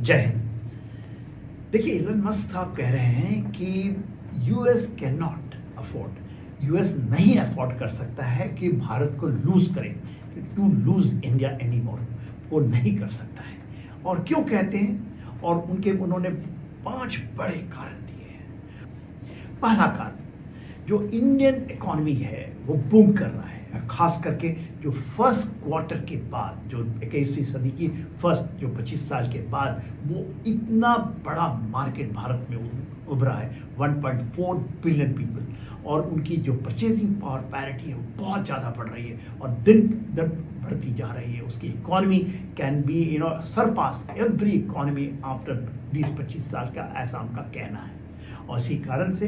जय हिंद। देखिए, Elon Musk साहब कह रहे हैं कि US can not afford, US नहीं अफोर्ड कर सकता है कि भारत को लूज करे, to lose India any more, वो नहीं कर सकता है। और क्यों कहते हैं, और उन्होंने 5 बड़े कारण दिए हैं। पहला कारण, जो इंडियन इकोनॉमी है वो बूम कर रहा है, खास करके जो फर्स्ट क्वार्टर के बाद, जो 21वीं सदी की फर्स्ट जो 25 साल के बाद वो इतना बड़ा मार्केट भारत में उभरा है, 1.4 बिलियन पीपल, और उनकी जो परचेजिंग पावर पैरिटी है वो बहुत ज़्यादा बढ़ रही है और दिन दिन बढ़ती जा रही है। उसकी economy can be surpass every economy after 20-25 साल का, ऐसा उनका कहना है। और इसी कारण से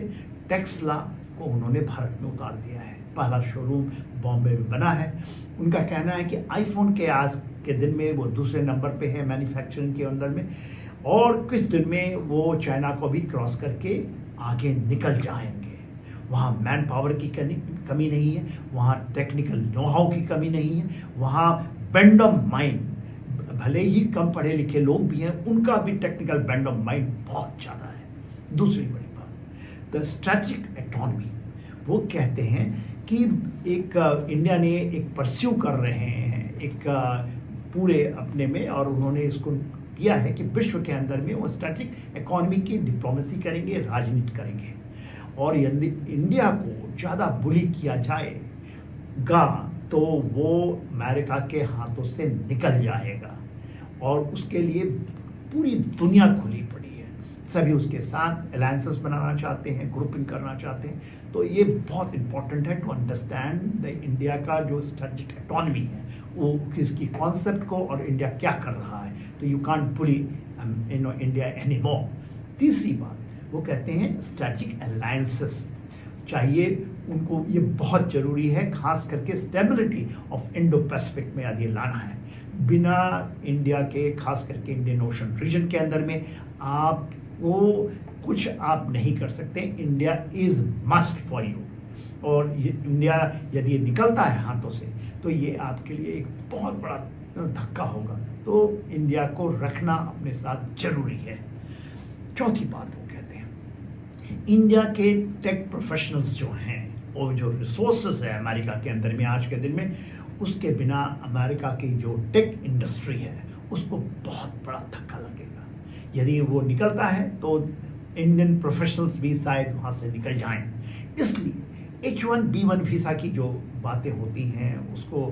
टैक्स लॉ को उन्होंने भारत में उतार दिया है। पहला शोरूम बॉम्बे में बना है। उनका कहना है कि आईफोन के आज के दिन में वो दूसरे नंबर पे है मैन्युफैक्चरिंग के अंदर में, और कुछ दिन में वो चाइना को भी क्रॉस करके आगे निकल जाएंगे। वहाँ मैन पावर की कमी नहीं है, वहाँ टेक्निकल नो हाउ की कमी नहीं है, वहाँ बेंड ऑफ माइंड, भले ही कम पढ़े लिखे लोग भी हैं, उनका भी टेक्निकल बेंड ऑफ माइंड बहुत ज़्यादा है। दूसरी बड़ी बात, द स्ट्रेटेजिक इकोनॉमी, वो कहते हैं कि एक इंडिया ने एक परस्यू कर रहे हैं एक पूरे अपने में, और उन्होंने इसको किया है कि विश्व के अंदर में वो स्ट्रेटेजिक इकोनॉमी की डिप्लोमेसी करेंगे, राजनीति करेंगे। और यदि इंडिया को ज़्यादा बुली किया जाएगा तो वो अमेरिका के हाथों से निकल जाएगा, और उसके लिए पूरी दुनिया खुली पड़ी है। सभी उसके साथ अलायंसेस बनाना चाहते हैं, ग्रुपिंग करना चाहते हैं। तो ये बहुत इंपॉर्टेंट है टू अंडरस्टैंड द इंडिया का जो स्ट्रेटेजिक इकोनॉमी है, वो किसकी कॉन्सेप्ट को, और इंडिया क्या कर रहा है। तो you can't bully India any मोर। तीसरी बात, वो कहते हैं स्ट्रेटेजिक अलायंसेस चाहिए उनको, ये बहुत ज़रूरी है, खास करके स्टेबिलिटी ऑफ इंडो पैसिफिक में यदि लाना है। बिना इंडिया के, खास करके इंडियन ओशन रीजन के अंदर में, आप वो कुछ आप नहीं कर सकते। India is must for you, और ये इंडिया यदि निकलता है हाथों से तो ये आपके लिए एक बहुत बड़ा धक्का होगा। तो इंडिया को रखना अपने साथ जरूरी है। चौथी बात, वो कहते हैं इंडिया के टेक प्रोफेशनल्स जो हैं, और जो रिसोर्सेज है अमेरिका के अंदर में आज के दिन में, उसके बिना अमेरिका की जो टेक इंडस्ट्री है उसको बहुत बड़ा धक्का लगेगा। यदि वो निकलता है तो इंडियन प्रोफेशनल्स भी शायद वहाँ से निकल जाएं। इसलिए H1B1 वीज़ा की जो बातें होती हैं, उसको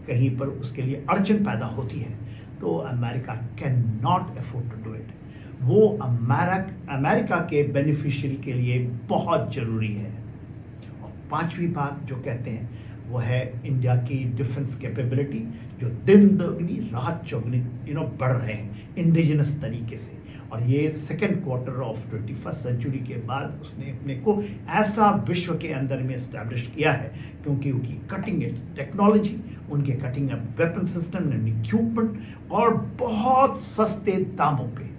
कहीं पर उसके लिए अड़चन पैदा होती है, तो America can not afford to do it. वो अमेरिका के बेनिफिशियरी के लिए बहुत ज़रूरी है। और पांचवी बात जो कहते हैं वो है इंडिया की डिफेंस कैपेबिलिटी, जो दिन दोगुनी रात चौगुनी बढ़ रहे हैं इंडिजिनस तरीके से। और ये second quarter of 21st century के बाद उसने अपने को ऐसा विश्व के अंदर में इस्टेब्लिश किया है, क्योंकि उनकी कटिंग एज टेक्नोलॉजी, उनके cutting edge weapon system and equipment, और बहुत सस्ते दामों पे,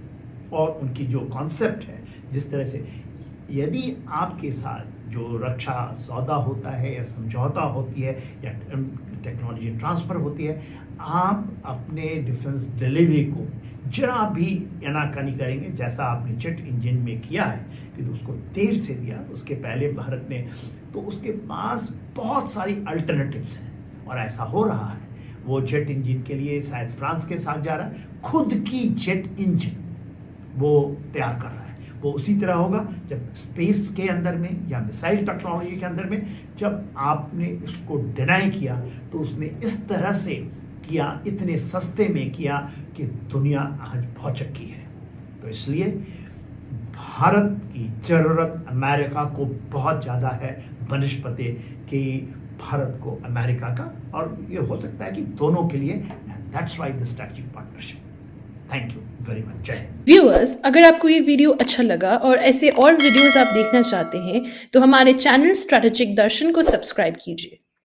और उनकी जो कॉन्सेप्ट है, जिस तरह से यदि आपके साथ जो रक्षा सौदा होता है या समझौता होती है या टेक्नोलॉजी ट्रांसफ़र होती है, आप अपने डिफेंस डिलीवरी को जरा भी आनाकानी करेंगे, जैसा आपने जेट इंजन में किया है कि तो उसको देर से दिया उसके पहले भारत ने, तो उसके पास बहुत सारी अल्टरनेटिव्स हैं, और ऐसा हो रहा है। वो जेट इंजन के लिए शायद फ्रांस के साथ जा रहा है, खुद की जेट इंजन वो तैयार कर रहा है। वो उसी तरह होगा जब स्पेस के अंदर में या मिसाइल टेक्नोलॉजी के अंदर में, जब आपने इसको डिनाई किया तो उसने इस तरह से किया, इतने सस्ते में किया कि दुनिया आज बहुत चक्की है। तो इसलिए भारत की ज़रूरत अमेरिका को बहुत ज़्यादा है बनस्पति कि भारत को अमेरिका का, और ये हो सकता है कि दोनों के लिए। That's why the strategic partnership. Thank you very much. जय हिंद। व्यूअर्स, अगर आपको ये वीडियो अच्छा लगा और ऐसे और वीडियोस आप देखना चाहते हैं तो हमारे चैनल स्ट्रैटेजिक दर्शन को सब्सक्राइब कीजिए।